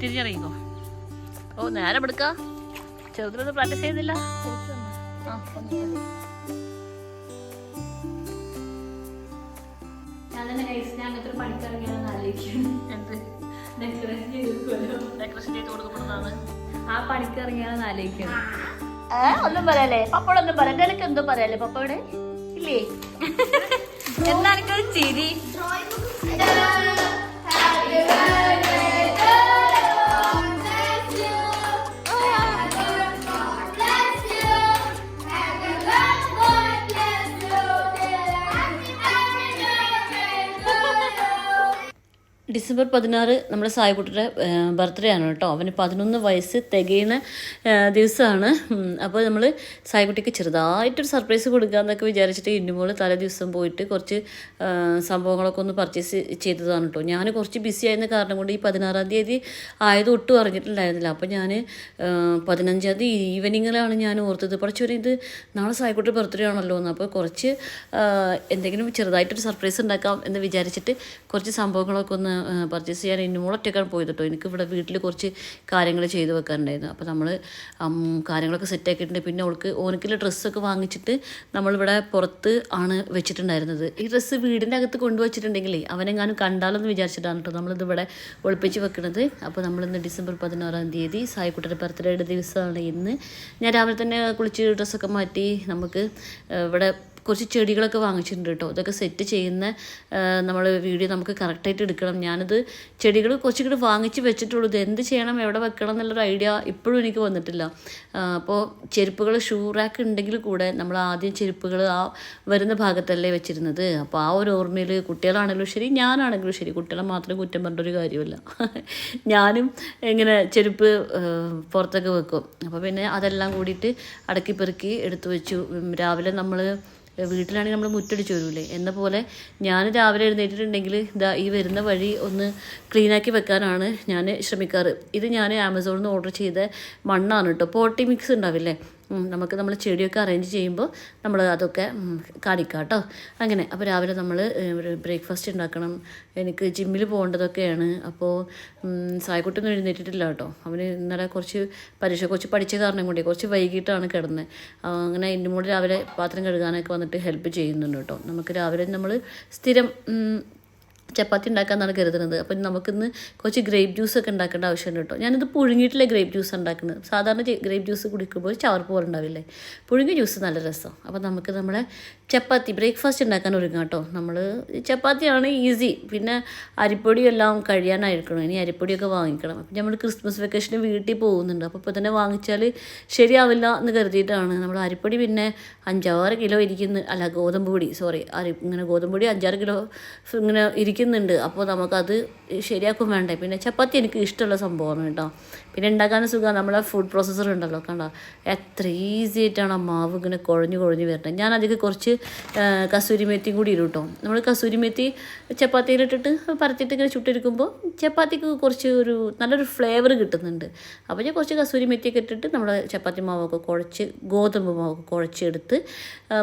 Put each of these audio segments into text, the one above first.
തിരിച്ചറിയിക്കോ. ഓ നേരെ എടുക്ക. ചെറുതിലൊന്നും പ്രാക്ടീസ് ചെയ്യുന്നില്ല. ഒന്നും പറയാലേ പപ്പടൊന്നും പറയാം. നിനക്ക് എന്തോ പറയാലേ പപ്പയോട് ഇല്ലേ? എന്താ എനിക്കൊരു ചിരി. ഡിസംബർ 16 നമ്മുടെ സായിക്കുട്ടിയുടെ ബർത്ത്ഡേ ആണ് കേട്ടോ. അവന് 11 വയസ്സ് തികയുന്ന ദിവസമാണ്. അപ്പോൾ നമ്മൾ സായിക്കുട്ടിക്ക് ചെറുതായിട്ടൊരു സർപ്രൈസ് കൊടുക്കാമെന്നൊക്കെ വിചാരിച്ചിട്ട് ഇന്നുമോൾ തലേ ദിവസം പോയിട്ട് കുറച്ച് സംഭവങ്ങളൊക്കെ ഒന്ന് പർച്ചേസ് ചെയ്തതാണ് കേട്ടോ. ഞാൻ കുറച്ച് ബിസി ആയിരുന്ന കാരണം കൊണ്ട് ഈ 16-ാം തീയതി ആയത് ഒട്ടും അറിഞ്ഞിട്ടുണ്ടായിരുന്നില്ല. അപ്പോൾ ഞാൻ 15-ാം തീയതി ഈവനിങ്ങിലാണ് ഞാൻ ഓർത്തത്, കുറച്ചൊരു ഇത് നാളെ സായിക്കുട്ടി ബർത്ത്ഡേ ആണല്ലോ എന്ന്. അപ്പോൾ കുറച്ച് എന്തെങ്കിലും ചെറുതായിട്ടൊരു സർപ്രൈസ് ഉണ്ടാക്കാം എന്ന് വിചാരിച്ചിട്ട് കുറച്ച് സംഭവങ്ങളൊക്കെ ഒന്ന് പർച്ചേസ് ചെയ്യാൻ ഇന്നുമോളൊറ്റക്കാണ് പോയത് കേട്ടോ. എനിക്ക് ഇവിടെ വീട്ടിൽ കുറച്ച് കാര്യങ്ങൾ ചെയ്ത് വെക്കാനുണ്ടായിരുന്നു. അപ്പോൾ നമ്മൾ കാര്യങ്ങളൊക്കെ സെറ്റാക്കിയിട്ടുണ്ട്. പിന്നെ ഓനക്കുള്ള ഡ്രസ്സൊക്കെ വാങ്ങിച്ചിട്ട് നമ്മളിവിടെ പുറത്ത് ആണ് വെച്ചിട്ടുണ്ടായിരുന്നത്. ഈ ഡ്രസ്സ് വീടിൻ്റെ അകത്ത് കൊണ്ടുവച്ചിട്ടുണ്ടെങ്കിലേ അവനെങ്ങാനും കണ്ടാലെന്ന് വിചാരിച്ചിട്ടാണ് കേട്ടോ നമ്മളിത് ഇവിടെ ഒളിപ്പിച്ച് വെക്കുന്നത്. അപ്പോൾ നമ്മളിന്ന് ഡിസംബർ 16-ാം തീയതി സായിക്കുട്ടിയുടെ ബർത്ത്ഡേയുടെ ദിവസമാണ് ഇന്ന്. ഞാൻ രാവിലെ തന്നെ കുളിച്ച് ഡ്രസ്സൊക്കെ മാറ്റി നമുക്ക് ഇവിടെ കുറച്ച് ചെടികളൊക്കെ വാങ്ങിച്ചിട്ടുണ്ട് കേട്ടോ. ഇതൊക്കെ സെറ്റ് ചെയ്യുന്ന നമ്മൾ വീഡിയോ നമുക്ക് കറക്റ്റായിട്ട് എടുക്കണം. ഞാനത് ചെടികൾ കുറച്ചുകൂടി വാങ്ങിച്ച് വെച്ചിട്ടുള്ളൂ. ഇത് എന്ത് ചെയ്യണം, എവിടെ വെക്കണം എന്നുള്ളൊരു ഐഡിയ ഇപ്പോഴും എനിക്ക് വന്നിട്ടില്ല. അപ്പോൾ ചെരുപ്പുകൾ ഷൂ റാക്ക് ഉണ്ടെങ്കിൽ കൂടെ നമ്മൾ ആദ്യം ചെരുപ്പുകൾ ആ വരുന്ന ഭാഗത്തല്ലേ വെച്ചിരുന്നത്. അപ്പോൾ ആ ഒരു ഓർമ്മയിൽ കുട്ടികളാണെങ്കിലും ശരി ഞാനാണെങ്കിലും ശരി, കുട്ടികളെ മാത്രം കുറ്റം പറഞ്ഞൊരു കാര്യമില്ല. ഞാനും ഇങ്ങനെ ചെരുപ്പ് പുറത്തൊക്കെ വെക്കും. അപ്പോൾ പിന്നെ അതെല്ലാം കൂടിയിട്ട് അടക്കി പെറുക്കി എടുത്തു വെച്ചു. രാവിലെ നമ്മൾ വീട്ടിലാണെങ്കിൽ നമ്മൾ മുറ്റടിച്ച് വരൂലേ എന്ന പോലെ ഞാൻ രാവിലെ എഴുന്നേറ്റിട്ടുണ്ടെങ്കിൽ ഇതാ ഈ വരുന്ന വഴി ഒന്ന് ക്ലീനാക്കി വെക്കാനാണ് ഞാൻ ശ്രമിക്കാറ്. ഇത് ഞാൻ ആമസോണിൽ നിന്ന് ഓർഡർ ചെയ്ത മണ്ണാണ് കേട്ടോ. പോട്ടി മിക്സ് ഉണ്ടാവില്ലേ, നമ്മൾ ചെടിയൊക്കെ അറേഞ്ച് ചെയ്യുമ്പോൾ നമ്മൾ അതൊക്കെ കാണിക്കാം കേട്ടോ. അങ്ങനെ അപ്പോൾ രാവിലെ നമ്മൾ ഒരു ബ്രേക്ക്ഫാസ്റ്റ് ഉണ്ടാക്കണം. എനിക്ക് ജിമ്മിൽ പോകേണ്ടതൊക്കെയാണ്. അപ്പോൾ സായിക്കുട്ടൊന്നും എഴുന്നേറ്റിട്ടില്ല കേട്ടോ. അവന് ഇന്നലെ കുറച്ച് പഠിച്ച കാരണം കൊണ്ടേ കുറച്ച് വൈകിട്ടാണ് കിടന്നത്. അങ്ങനെ എൻ്റെ മോള് രാവിലെ പാത്രം കഴുകാനൊക്കെ വന്നിട്ട് ഹെൽപ്പ് ചെയ്യുന്നുണ്ട് കേട്ടോ. നമുക്ക് രാവിലെ നമ്മൾ സ്ഥിരം ചപ്പാത്തി ഉണ്ടാക്കാമെന്നാണ് കരുതുന്നത്. അപ്പം നമുക്കിന്ന് കുറച്ച് ഗ്രേപ്പ് ജ്യൂസൊക്കെ ഉണ്ടാക്കേണ്ട ആവശ്യമുണ്ട് കേട്ടോ. ഞാനിത് പുഴുങ്ങിയിട്ടില്ല ഗ്രേപ്പ് ജ്യൂസ് ഉണ്ടാക്കുന്നത്. സാധാരണ ഗ്രേപ്പ് ജ്യൂസ് കുടിക്കുമ്പോൾ ചവർപ്പ് പോലെ ഉണ്ടാവില്ലേ, പുഴുങ്ങിയ ജ്യൂസ് നല്ല രസം. അപ്പോൾ നമുക്ക് നമ്മളെ ചപ്പാത്തി ബ്രേക്ക്ഫാസ്റ്റ് ഉണ്ടാക്കാൻ ഒരുങ്ങാം കേട്ടോ. നമ്മൾ ചപ്പാത്തിയാണ് ഈസി. പിന്നെ അരിപ്പൊടിയും എല്ലാം കഴിയാനായിരിക്കണം. ഇനി അരിപ്പൊടിയൊക്കെ വാങ്ങിക്കണം. അപ്പം നമ്മൾ ക്രിസ്മസ് വെക്കേഷന് വീട്ടിൽ പോകുന്നുണ്ട്. അപ്പോൾ ഇപ്പോൾ തന്നെ വാങ്ങിച്ചാൽ ശരിയാവില്ല എന്ന് കരുതിയിട്ടാണ്. നമ്മൾ അരിപ്പൊടി പിന്നെ 5-6 കിലോ ഇരിക്കുന്നു. അല്ല ഗോതമ്പ് പൊടി, സോറി, ഇങ്ങനെ ഗോതമ്പ് പൊടി 5-6 കിലോ ഇങ്ങനെ ഇരിക്കുന്നുണ്ട്. അപ്പോൾ നമുക്കത് ശരിയാക്കും വേണ്ടേ. പിന്നെ ചപ്പാത്തി എനിക്ക് ഇഷ്ടമുള്ള സംഭവമാണ് കേട്ടോ. പിന്നെ ഉണ്ടാക്കാനും സുഖമാണ്. നമ്മളെ ഫുഡ് പ്രോസസ്സർ ഉണ്ടല്ലോ, കണ്ടോ എത്ര ഈസി ആയിട്ടാണ് ആ മാവ് ഇങ്ങനെ കുഴഞ്ഞ് വരട്ടെ. ഞാൻ അതിൽ കുറച്ച് കസൂരി മേത്തിയും കൂടി ഇടും കേട്ടോ. നമ്മൾ കസൂരി മേത്തി ചപ്പാത്തിയിലിട്ടിട്ട് പരത്തിയിട്ട് ഇങ്ങനെ ചുട്ടെടുക്കുമ്പോൾ ചപ്പാത്തിക്ക് കുറച്ച് നല്ലൊരു ഫ്ലേവർ കിട്ടുന്നുണ്ട്. അപ്പോൾ ഞാൻ കുറച്ച് കസൂരി മേത്തിയൊക്കെ ഇട്ടിട്ട് നമ്മൾ ചപ്പാത്തി മാവൊക്കെ ഗോതമ്പ് മാവൊക്കെ കുഴച്ചെടുത്ത്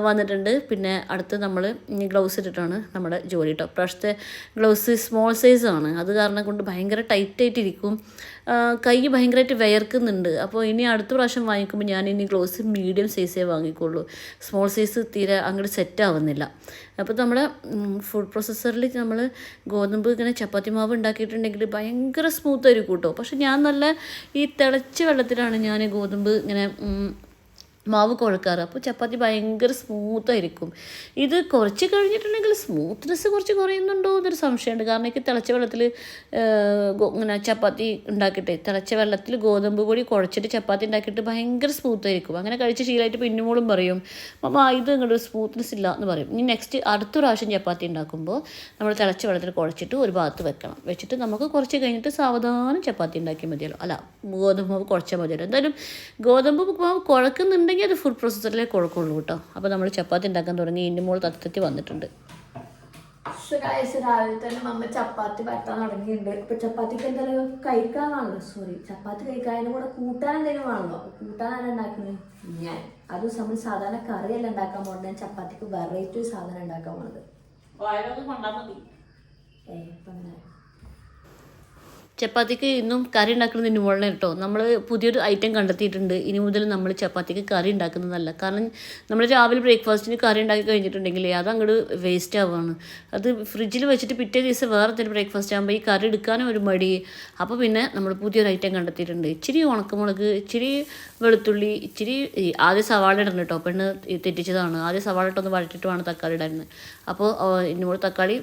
വന്നിട്ടുണ്ട്. പിന്നെ അടുത്ത് നമ്മൾ ഗ്ലൗസ് ഇട്ടിട്ടാണ് നമ്മുടെ ജോലി കേട്ടോ. പ്രാവശ്യത്തെ ഗ്ലൗസ് സ്മോൾ സൈസാണ്. അത് കാരണം കൊണ്ട് ഭയങ്കര ടൈറ്റായിട്ടിരിക്കും. കൈ ഭയങ്കരമായിട്ട് വിയർക്കുന്നുണ്ട്. അപ്പോൾ ഇനി അടുത്ത പ്രാവശ്യം വാങ്ങിക്കുമ്പോൾ ഞാൻ ഇനി ഗ്ലൗസ് മീഡിയം സൈസേ വാങ്ങിക്കുള്ളൂ. സ്മോൾ സൈസ് തീരെ അങ്ങോട്ട് സെറ്റാവുന്നില്ല. അപ്പോൾ നമ്മുടെ ഫുഡ് പ്രോസസ്സറിൽ നമ്മൾ ഗോതമ്പ് ഇങ്ങനെ ചപ്പാത്തി മാവ് ഉണ്ടാക്കിയിട്ടുണ്ടെങ്കിൽ ഭയങ്കര സ്മൂത്തായിരിക്കും കേട്ടോ. പക്ഷെ ഞാൻ നല്ല ഈ തിളച്ച വെള്ളത്തിലാണ് ഞാൻ ഗോതമ്പ് ഇങ്ങനെ മാവ് കുഴക്കാറ്. അപ്പോൾ ചപ്പാത്തി ഭയങ്കര സ്മൂത്തായിരിക്കും. ഇത് കുറച്ച് കഴിഞ്ഞിട്ടുണ്ടെങ്കിൽ സ്മൂത്ത്നെസ് കുറച്ച് കുറയുന്നുണ്ടോ എന്നൊരു സംശയമുണ്ട്. കാരണം എനിക്ക് തിളച്ച വെള്ളത്തിൽ ഇങ്ങനെ ചപ്പാത്തി ഉണ്ടാക്കിയിട്ട് തിളച്ച വെള്ളത്തിൽ ഗോതമ്പ് പൊടി കുഴച്ചിട്ട് ചപ്പാത്തി ഉണ്ടാക്കിയിട്ട് ഭയങ്കര സ്മൂത്തായിരിക്കും. അങ്ങനെ കഴിച്ച് ശീലമായിട്ട് പിന്നുമോളും പറയും അമ്മ ഇത് ഇങ്ങോട്ട് സ്മൂത്ത്നെസ് ഇല്ല എന്ന് പറയും. ഇനി നെക്സ്റ്റ് അടുത്ത പ്രാവശ്യം ചപ്പാത്തി ഉണ്ടാക്കുമ്പോൾ നമ്മൾ തിളച്ച വെള്ളത്തിൽ കുഴച്ചിട്ട് ഒരു ഭാഗത്ത് വെച്ചിട്ട് നമുക്ക് കുറച്ച് കഴിഞ്ഞിട്ട് സാവധാനം ചപ്പാത്തി ഉണ്ടാക്കിയാൽ മതിയല്ലോ. അല്ല, ഗോതമ്പ് മാവ് കുഴച്ചാൽ മതിയല്ലോ. എന്തായാലും ഗോതമ്പ് മാവ് കുഴക്കുന്നുണ്ടെങ്കിൽ അത് ഫുഡ് പ്രോസസ്സറിലേ കുഴക്കുള്ളൂ കേട്ടോ. അപ്പോൾ നമ്മൾ ചപ്പാത്തി ഉണ്ടാക്കാൻ തുടങ്ങി. ഇതിൻ്റെ മോൾ തത്തി വന്നിട്ടുണ്ട്. രാവിലെ തന്നെ മമ്മ ചപ്പാത്തി പരത്താൻ തുടങ്ങിയിട്ടുണ്ട്. ഇപ്പൊ ചപ്പാത്തിക്ക് എന്തായാലും കഴിക്കാനാണല്ലോ, ചപ്പാത്തി കഴിക്കാനും കൂടെ കൂട്ടാൻ എന്തെങ്കിലും വേണല്ലോ. കൂട്ടാനാണ് ഉണ്ടാക്കുന്നത് ഞാൻ. അത് നമ്മൾ സാധാരണ കറിയല്ല ഉണ്ടാക്കാൻ പോകുന്നത്. ഞാൻ ചപ്പാത്തിക്ക് വെറൈറ്റി സാധനം ഉണ്ടാക്കാൻ പോകുന്നത്. ചപ്പാത്തിക്ക് ഇന്നും കറി ഉണ്ടാക്കുന്നത് ഇന്നുമുള്ള കേട്ടോ. നമ്മൾ പുതിയൊരു ഐറ്റം കണ്ടെത്തിയിട്ടുണ്ട്. ഇനി മുതൽ നമ്മൾ ചപ്പാത്തിക്ക് കറി ഉണ്ടാക്കുന്നതല്ല. കാരണം നമ്മൾ രാവിലെ ബ്രേക്ക്ഫാസ്റ്റിന് കറി ഉണ്ടാക്കി കഴിഞ്ഞിട്ടുണ്ടെങ്കിൽ അത് അങ്ങോട്ട് വേസ്റ്റ് ആവുകയാണ്. അത് ഫ്രിഡ്ജിൽ വെച്ചിട്ട് പിറ്റേ ദിവസം വേറെ എന്തെങ്കിലും ബ്രേക്ക്ഫാസ്റ്റ് ആകുമ്പോൾ ഈ കറി എടുക്കാനും ഒരു മടി. അപ്പോൾ പിന്നെ നമ്മൾ പുതിയൊരു ഐറ്റം കണ്ടെത്തിയിട്ടുണ്ട്. ഇച്ചിരി ഉണക്കമുളക്, ഇച്ചിരി വെളുത്തുള്ളി, ഇച്ചിരി ആദ്യം സവാള ഇടണം കേട്ടോ. പെണ്ണ് തെറ്റിച്ചതാണ്. ആദ്യം സവാള ഇട്ടൊന്ന് വഴറ്റിട്ട് വേണം തക്കാളി ഇടാൻ. അപ്പോൾ ഇന്നുകൂടെ തക്കാളി,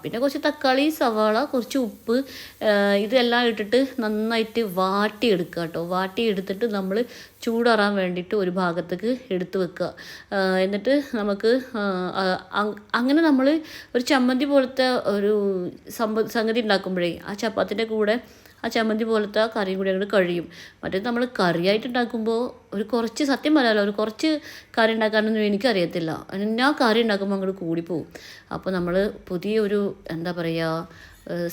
പിന്നെ കുറച്ച് തക്കാളി, സവാള, കുറച്ച് ഉപ്പ്, ഇതെല്ലാം ഇട്ടിട്ട് നന്നായിട്ട് വാട്ടിയെടുക്കുക കേട്ടോ. വാട്ടിയെടുത്തിട്ട് നമ്മൾ ചൂടാറാൻ വേണ്ടിയിട്ട് ഒരു ഭാഗത്തേക്ക് എടുത്ത് വെക്കുക. എന്നിട്ട് നമുക്ക് അങ്ങനെ നമ്മൾ ഒരു ചമ്മന്തി പോലത്തെ ഒരു സംഗതി ഉണ്ടാക്കുമ്പോഴേ ആ ചപ്പാത്തിൻ്റെ കൂടെ ആ ചമ്മന്തി പോലത്തെ ആ കറിയും കൂടി അങ്ങോട്ട് കഴിയും. മറ്റേത് നമ്മൾ കറിയായിട്ട് ഉണ്ടാക്കുമ്പോൾ ഒരു കുറച്ച്, സത്യം പറയാമല്ലോ, ഒരു കുറച്ച് കറി ഉണ്ടാക്കാനൊന്നും എനിക്കറിയത്തില്ല. ഞാൻ കറി ഉണ്ടാക്കുമ്പോൾ അങ്ങോട്ട് കൂടിപ്പോവും. അപ്പോൾ നമ്മൾ പുതിയൊരു എന്താ പറയുക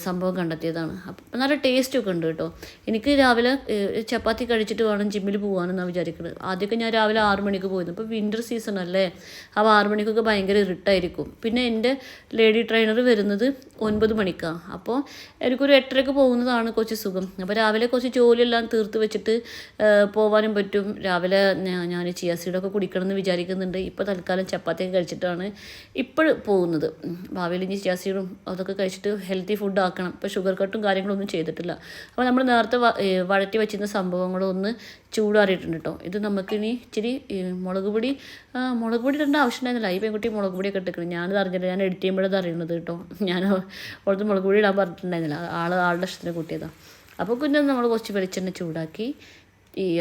സംഭവം കണ്ടെത്തിയതാണ്. അപ്പം നല്ല ടേസ്റ്റൊക്കെ ഉണ്ട് കേട്ടോ. എനിക്ക് രാവിലെ ചപ്പാത്തി കഴിച്ചിട്ട് വേണം ജിമ്മിൽ പോകാനെന്നാണ് വിചാരിക്കുന്നത്. ആദ്യമൊക്കെ ഞാൻ രാവിലെ 6 മണിക്ക് പോയിരുന്നു. ഇപ്പോൾ വിൻ്റർ സീസൺ അല്ലേ, അപ്പോൾ 6 മണിക്കൊക്കെ ഭയങ്കര ഇരുട്ടായിരിക്കും. പിന്നെ എൻ്റെ ലേഡി ട്രെയിനർ വരുന്നത് 9 മണിക്കാണ്. അപ്പോൾ എനിക്കൊരു 8:30 പോകുന്നതാണ് കുറച്ച് സുഖം. അപ്പോൾ രാവിലെ കുറച്ച് ജോലിയെല്ലാം തീർത്ത് വെച്ചിട്ട് പോകാനും പറ്റും. രാവിലെ ഞാൻ ചിയ സീഡൊക്കെ കുടിക്കണം എന്ന് വിചാരിക്കുന്നുണ്ട്. ഇപ്പോൾ തൽക്കാലം ചപ്പാത്തിയൊക്കെ കഴിച്ചിട്ടാണ് ഇപ്പോൾ പോകുന്നത്. ഭാവിയിൽ ഇനി ചിയ സീഡും അതൊക്കെ കഴിച്ചിട്ട് ഹെൽത്തി ഫുഡ് ആക്കണം. ഇപ്പോൾ ഷുഗർ കട്ടും കാര്യങ്ങളൊന്നും ചെയ്തിട്ടില്ല. അപ്പോൾ നമ്മൾ നേരത്തെ വഴറ്റി വെച്ചിരുന്ന സംഭവങ്ങളൊന്ന് ചൂടാറിയിട്ടുണ്ട് കേട്ടോ. ഇത് നമുക്കിനി ഇച്ചിരി മുളക് പൊടി ഇടേണ്ട ആവശ്യം ഉണ്ടായിരുന്നില്ല. ഈ പെൺകുട്ടി മുളക് പൊടിയൊക്കെ ഇട്ടിരിക്കണം. ഞാനത് അറിഞ്ഞില്ല. ഞാൻ എഡിറ്റ് ചെയ്യുമ്പോഴത് അറിയുന്നത് കേട്ടോ. ഞാൻ അവിടുത്തെ മുളക് പൊടി ഇടാൻ പറഞ്ഞിട്ടുണ്ടായിരുന്നില്ല. ആളുടെ ഇഷ്ടത്തിന് കൂട്ടിയതാണ്. അപ്പോൾ പിന്നെ നമ്മൾ കുറച്ച് വെളിച്ചെണ്ണ ചൂടാക്കി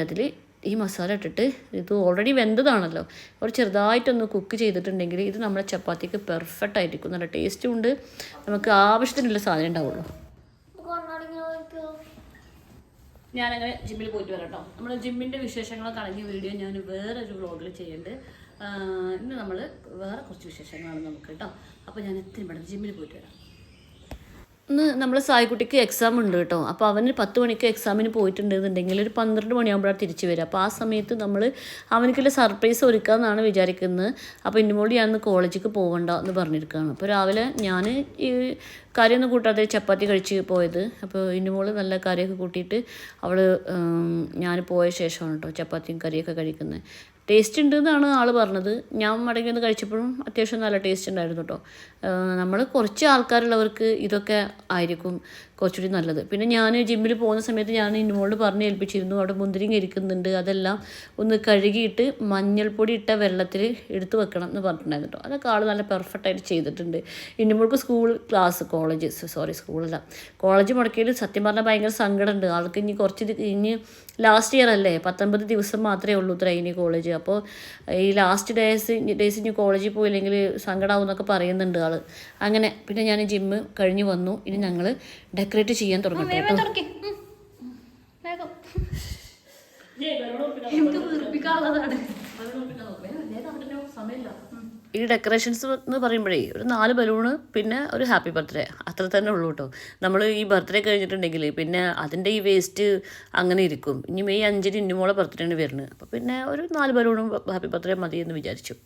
അതിൽ ഈ മസാല ഇട്ടിട്ട്, ഇത് ഓൾറെഡി വെന്തതാണല്ലോ, ഒരു ചെറുതായിട്ടൊന്ന് കുക്ക് ചെയ്തിട്ടുണ്ടെങ്കിൽ ഇത് നമ്മുടെ ചപ്പാത്തിക്ക് പെർഫെക്റ്റ് ആയിരിക്കും. നല്ല ടേസ്റ്റും ഉണ്ട്. നമുക്ക് ആവശ്യത്തിനുള്ള സാധനം ഉണ്ടാവുള്ളൂ. ഞാനങ്ങനെ ജിമ്മിൽ പോയിട്ട് വരാം കേട്ടോ. നമ്മൾ ജിമ്മിൻ്റെ വിശേഷങ്ങളൊക്കെ അടങ്ങിയ വീഡിയോ ഞാൻ വേറൊരു വ്ളോഗിൽ ചെയ്യുന്നുണ്ട്. ഇന്ന് നമ്മൾ വേറെ കുറച്ച് വിശേഷങ്ങളാണ് നമുക്ക് കേട്ടോ. അപ്പോൾ ഞാൻ എത്രയും പെട്ടെന്ന് ജിമ്മിൽ പോയിട്ട് വരാം. ഇന്ന് നമ്മൾ സായിക്കുട്ടിക്ക് എക്സാം ഉണ്ട് കേട്ടോ. അപ്പോൾ അവന് 10 മണിക്ക് എക്സാമിന് പോയിട്ടുണ്ടെന്നുണ്ടെങ്കിൽ ഒരു 12 മണിയാകുമ്പോഴാണ് തിരിച്ച് വരിക. അപ്പോൾ ആ സമയത്ത് നമ്മൾ അവനക്കുള്ള സർപ്രൈസ് ഒരുക്കാമെന്നാണ് വിചാരിക്കുന്നത്. അപ്പോൾ ഇന്നുമോളി ഞാൻ കോളേജിലേക്ക് പോകണ്ട എന്ന് പറഞ്ഞിരിക്കുകയാണ്. അപ്പോൾ രാവിലെ ഞാൻ ഈ കറിയൊന്നും കൂട്ടാതെ ചപ്പാത്തി കഴിച്ച് പോയത്. അപ്പോൾ ഇന്നുമോൾ നല്ല കറിയൊക്കെ കൂട്ടിയിട്ട് അവൾ ഞാൻ പോയ ശേഷമാണ് കേട്ടോ ചപ്പാത്തിയും കറിയൊക്കെ കഴിക്കുന്നത്. ടേസ്റ്റ് ഉണ്ട് എന്നാണ് ആൾ പറഞ്ഞത്. ഞാൻ മടങ്ങി ഒന്ന് കഴിച്ചപ്പോഴും അത്യാവശ്യം നല്ല ടേസ്റ്റ് ഉണ്ടായിരുന്നു കേട്ടോ. നമ്മൾ കുറച്ച് ആൾക്കാരുള്ളവർക്ക് ഇതൊക്കെ ആയിരിക്കും കുറച്ചുകൂടി നല്ലത്. പിന്നെ ഞാൻ ജിമ്മിൽ പോകുന്ന സമയത്ത് ഞാൻ ഇന്നുമോളോട് പറഞ്ഞ് ഏൽപ്പിച്ചിരുന്നു, അവിടെ മുന്തിരിങ്ങ ഇരിക്കുന്നുണ്ട്, അതെല്ലാം ഒന്ന് കഴുകിയിട്ട് മഞ്ഞൾപ്പൊടി ഇട്ട വെള്ളത്തിൽ എടുത്ത് വെക്കണം എന്ന് പറഞ്ഞിട്ടുണ്ടായിരുന്നു കേട്ടോ. അതൊക്കെ ആൾ നല്ല പെർഫെക്റ്റായിട്ട് ചെയ്തിട്ടുണ്ട്. ഇന്നുമോൾക്ക് കോളേജ് മുടക്കിയതിൽ സത്യം പറഞ്ഞാൽ ഭയങ്കര സങ്കടമുണ്ട്. ആൾക്ക് ഇനി ലാസ്റ്റ് ഇയർ അല്ലേ, 19 ദിവസം മാത്രമേ ഉള്ളൂ ഇനി കോളേജ്. അപ്പോൾ ഈ ലാസ്റ്റ് ഡേയ്സ് ഇനി കോളേജിൽ പോയില്ലെങ്കിൽ സങ്കടമാവും എന്നൊക്കെ പറയുന്നുണ്ട് ആൾ. അങ്ങനെ പിന്നെ ഞാൻ ജിമ്മ് കഴിഞ്ഞ് വന്നു. ഇനി ഞങ്ങൾ ഡെക്കറേറ്റ് ചെയ്യാൻ തുടങ്ങട്ടെ കേട്ടോ. ഈ ഡെക്കറേഷൻസ് എന്ന് പറയുമ്പോഴേ ഒരു 4 ബലൂണ് പിന്നെ ഒരു ഹാപ്പി ബർത്ത്ഡേ അത്ര തന്നെ ഉള്ളൂ കേട്ടോ. നമ്മൾ ഈ ബർത്ത്ഡേ കഴിഞ്ഞിട്ടുണ്ടെങ്കിൽ പിന്നെ അതിൻ്റെ ഈ വേസ്റ്റ് അങ്ങനെ ഇരിക്കും. ഇനി മെയ് 5 ഇന്നുമോളെ ബർത്ത്ഡേ ആണ് വരുന്നത്. അപ്പോൾ പിന്നെ ഒരു 4 ബലൂണും ഹാപ്പി ബർത്ത്ഡേ മതി എന്ന് വിചാരിച്ചു.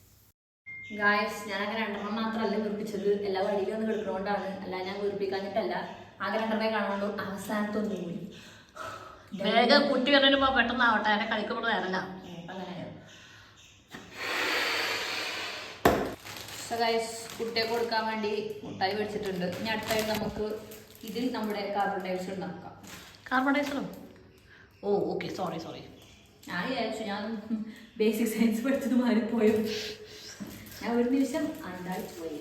ഗായ്സ്, ഞാനങ്ങനെ 2 മാത്രമല്ല വീർപ്പിച്ചത്. എല്ലാ വഴിയിലും ഒന്ന് കിടക്കുന്നതുകൊണ്ടാണ്. അല്ല, ഞാൻ വീർപ്പിക്കാഞ്ഞിട്ടല്ല. ആകെ 2 കാണുള്ളൂ. അവസാനത്തൊന്നും കൂടി വേഗം കുട്ടി വരുന്നതിന് പെട്ടെന്നാവട്ടെ, എന്നെ കളിക്കപ്പെടുന്ന നേരല്ല. ഗൈസ്, കുട്ടിയെ കൊടുക്കാൻ വേണ്ടി മുട്ടായി മേടിച്ചിട്ടുണ്ട്. ഇനി അടുത്തായിട്ട് നമുക്ക് ഇതിൽ നമ്മുടെ കാർബൺ ഡയോക്സൈഡ് ഉണ്ടാക്കാം. കാർബൺ ഡയോക്സൈഡോ? ഓ ഓക്കെ, സോറി. ഞാൻ വിചാരിച്ചു ഞാൻ ബേസിക് സയൻസ് പഠിച്ചത് മാറിപ്പോയോ. ഞാൻ ഒരു നിമിഷം അണ്ടായിട്ട് പോയി.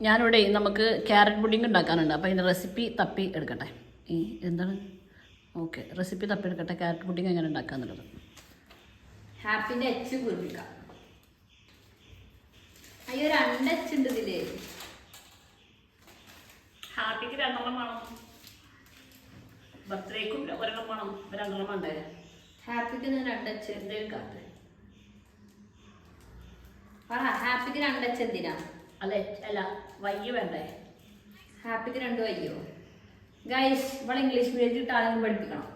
ഞാനിവിടെ നമുക്ക് ക്യാരറ്റ് പുഡിംഗ് ഉണ്ടാക്കാനുണ്ട്. അപ്പോൾ അതിൻ്റെ റെസിപ്പി തപ്പി എടുക്കട്ടെ. എന്താണ്? ഓക്കെ, റെസിപ്പി തപ്പി എടുക്കട്ടെ. ക്യാരറ്റ് പുഡിംഗ് എങ്ങനെ ഉണ്ടാക്കാന്നുള്ളത്. ഹാപ്പിൻ്റെ എച്ച് കുറിപ്പിക്കാം. അയ്യോ, 2 എച്ച് ഉണ്ട് ഇതില്. ഹാപ്പിക്ക് 2 വേണം, ബർത്ത്ഡേക്കും 1 വേണം. 2 വേണ്ടേ? ഹാപ്പിക്ക് 2 എച്ച് എന്തെങ്കിലും കാട്ട്. ഹാപ്പിക്ക് 2 എച്ച് എന്തിനാ? അല്ല വയ്യ വേണ്ടേ? ഹാപ്പിക്ക് 2 വയ്യോ? ഗൈസ്, ഇവിടെ ഇംഗ്ലീഷ് മീഡിയത്തിൽ ഇട്ട് ആരെങ്കിലും പഠിപ്പിക്കണം.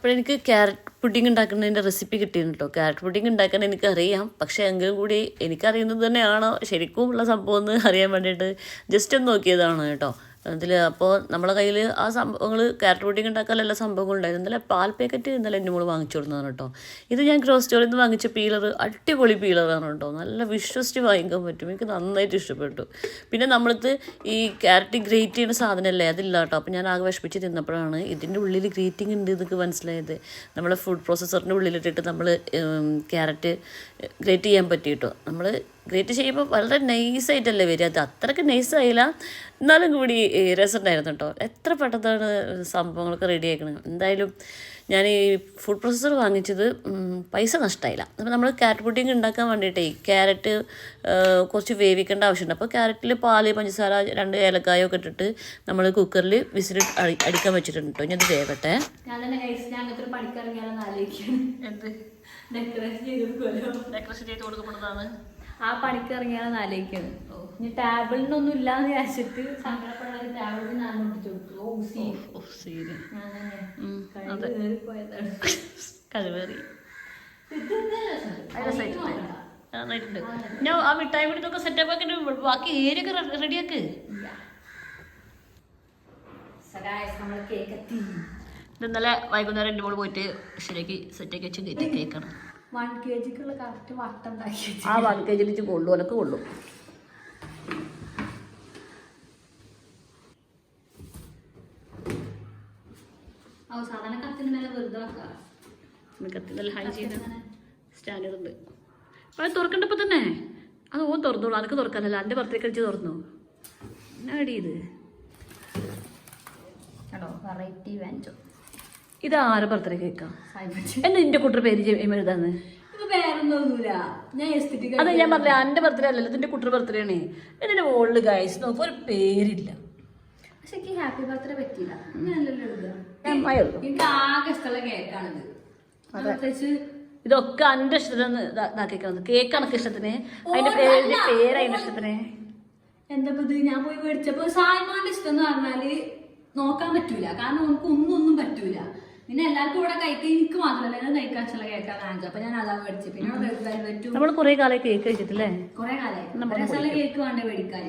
അപ്പോഴെനിക്ക് ക്യാരറ്റ് പുഡിംഗ് ഉണ്ടാക്കുന്നതിൻ്റെ റെസിപ്പി കിട്ടിയിരുന്നു കേട്ടോ. ക്യാരറ്റ് പുഡിംഗ് ഉണ്ടാക്കാൻ എനിക്കറിയാം, പക്ഷേ എങ്കിലും കൂടി എനിക്കറിയുന്നത് തന്നെയാണോ ശരിക്കും ഉള്ള സംഭവം എന്ന് അറിയാൻ വേണ്ടിയിട്ട് ജസ്റ്റ് ഒന്ന് നോക്കിയതാണ് കേട്ടോ. അതിൽ അപ്പോൾ നമ്മളെ കയ്യിൽ ആ സംഭവങ്ങൾ ക്യാരറ്റ് പുഡിംഗ് ഉണ്ടാക്കാൻ എല്ലാ സംഭവങ്ങളും ഉണ്ടായിരുന്നു. ഇന്നലെ പാൽ പാക്കറ്റ് ഇന്നലെ എൻ്റെ മോള് വാങ്ങിച്ചു കൊടുത്തതാണ് കേട്ടോ. ഇത് ഞാൻ ഗ്രോസ് സ്റ്റോറിൽ നിന്ന് വാങ്ങിച്ച പീലർ അടിപൊളി പീലറാണ് കേട്ടോ. നല്ല വിശ്വസിച്ച് വാങ്ങിക്കാൻ പറ്റും. എനിക്ക് നന്നായിട്ട് ഇഷ്ടപ്പെട്ടു. പിന്നെ നമ്മളത് ഈ ക്യാരറ്റ് ഗ്രേറ്റ് ചെയ്യുന്ന സാധനമല്ലേ അതില്ല കേട്ടോ. അപ്പോൾ ഞാൻ ആകെ വിഷമിച്ച് തിന്നപ്പോഴാണ് ഇതിൻ്റെ ഉള്ളിൽ ഗ്രേറ്റിംഗ് ഉണ്ട് എന്നൊക്കെ മനസ്സിലായത്. നമ്മളെ ഫുഡ് പ്രോസസ്സറിൻ്റെ ഉള്ളിലിട്ടിട്ട് നമ്മൾ ക്യാരറ്റ് ഗ്രേറ്റ് ചെയ്യാൻ പറ്റി കേട്ടോ. നമ്മൾ ഗ്രേറ്റ് ചെയ്യുമ്പോൾ വളരെ നൈസായിട്ടല്ലേ വരിക. അത് അത്രയ്ക്ക് നൈസായില്ല, എന്നാലും കൂടി രസമുണ്ടായിരുന്നു കേട്ടോ. എത്ര പെട്ടെന്നാണ് സംഭവങ്ങളൊക്കെ റെഡി ആക്കുന്നത്. എന്തായാലും ഞാൻ ഈ ഫുഡ് പ്രോസസ്സർ വാങ്ങിച്ചത് പൈസ നഷ്ടമായില്ല. അപ്പോൾ നമ്മൾ ക്യാരറ്റ് പുഡിംഗ് ഉണ്ടാക്കാൻ വേണ്ടിയിട്ടേ ക്യാരറ്റ് കുറച്ച് വേവിക്കേണ്ട ആവശ്യമുണ്ട്. അപ്പോൾ ക്യാരറ്റിൽ പാല്, പഞ്ചസാര, 2 ഏലക്കായൊക്കെ ഇട്ടിട്ട് നമ്മൾ കുക്കറിൽ വിസിൽ അടിക്കാൻ വെച്ചിട്ടുണ്ട് കേട്ടോ. ഇനി അത് വേവട്ടെ. ഞാൻ തന്നെ അങ്ങനത്തെ പണിക്കിറങ്ങിയാലും ആലോചിക്കണം. എന്ത് ഡെക്കറേഷൻ ചെയ്ത് കൊടുക്കപ്പെടുന്നതാണ്. ആ പണിക്ക് ഇറങ്ങിയാണെന്ന് ആലോചിക്കുന്നത്. ഇനി ടാബിളിനൊന്നും ഇല്ലാന്ന് വിചാരിച്ചിട്ട് സങ്കടപ്പെടാതെ ടാബിളിന് ഞാൻ ഒട്ടിച്ചു കൊടുത്തു. കഴിവേറി ഞാൻ ആ മിഠായി വീടിനൊക്കെ സെറ്റപ്പ് ആക്കിയിട്ട് ബാക്കി ഏരിയൊക്കെ റെഡിയാക്ക്. ഇന്നലെ വൈകുന്നേരം എൻ്റെ മോള് പോയിട്ട് ശരിയാക്കി സെറ്റാക്കി വെച്ച് കേക്കാണ്. 1 kg കറക്റ്റ് വട്ടം ഉണ്ടാക്കി. ആ 1 kg കൊള്ളു, അതൊക്കെ കൊള്ളും. സാധാരണ കത്തിന് മേലെ വെറുതെ കത്തി നല്ല ഹൈ ചെയ്ത സ്റ്റാൻഡേർഡ് ഉണ്ട്. അപ്പോൾ അത് തുറക്കണ്ടപ്പോൾ തന്നെ അത് ഓൻ തുറന്നോളൂ. അതൊക്കെ തുറക്കാനല്ല, എൻ്റെ പുറത്തേക്ക് അടിച്ച് തുറന്നു. എന്നാടി ഇത് കേട്ടോ വെറൈറ്റി വാഞ്ചോ. ഇത് ആരെ ബർത്ത്ഡേ കേൾക്കാം? എന്നെ നിന്റെ കുട്ടിയുടെ പേര് എഴുതാന്ന് വേറൊന്നുമില്ല. ഞാൻ അതെ ഞാൻ പറഞ്ഞ എൻ്റെ ബർത്ത്ഡേ അല്ലല്ലോ, ഇതിൻ്റെ കുട്ടിയുടെ ബർത്ത്ഡേ ആണ്. എന്നിട്ട് ഓൾഡ് ഗൈസ് നോക്കും ഒരു പേരില്ല. പക്ഷെ എനിക്ക് ഹാപ്പി ബർത്ത്ഡേ പറ്റിയില്ല. ഞാനല്ലോ എഴുതുക. എനിക്ക് ആകെ ഇഷ്ടമുള്ള കേക്കാണിത്. ഇതൊക്കെ എൻ്റെ ഇഷ്ടത്തിന് ഇതാക്കിക്കുന്നത്. കേക്ക് കണക്ക് ഇഷ്ടത്തിന്, അതിന്റെ പേര് അതിന്റെ ഇഷ്ടത്തിന്. എന്താ ഇത് ഞാൻ പോയി മേടിച്ചപ്പോ സായ്മാന്റെ ഇഷ്ടം എന്ന് പറഞ്ഞാല് നോക്കാൻ പറ്റൂല. കാരണം നമുക്ക് ഒന്നും പറ്റൂല. പിന്നെ എല്ലാവർക്കും ഇവിടെ കഴിക്കാൻ എനിക്ക് മാത്രമല്ല കഴിക്കാൻ ഇഷ്ടമുള്ള കേക്കാണ് വാങ്ങിച്ചത്. അപ്പൊ ഞാൻ അതാ മേടിച്ചു. പിന്നെ നമ്മൾ കുറെ കാലമായി കേക്ക് കഴിച്ചിട്ടില്ലേ? കുറെ കാലമായി കേക്ക് വേണ്ടേ മേടിക്കാൻ.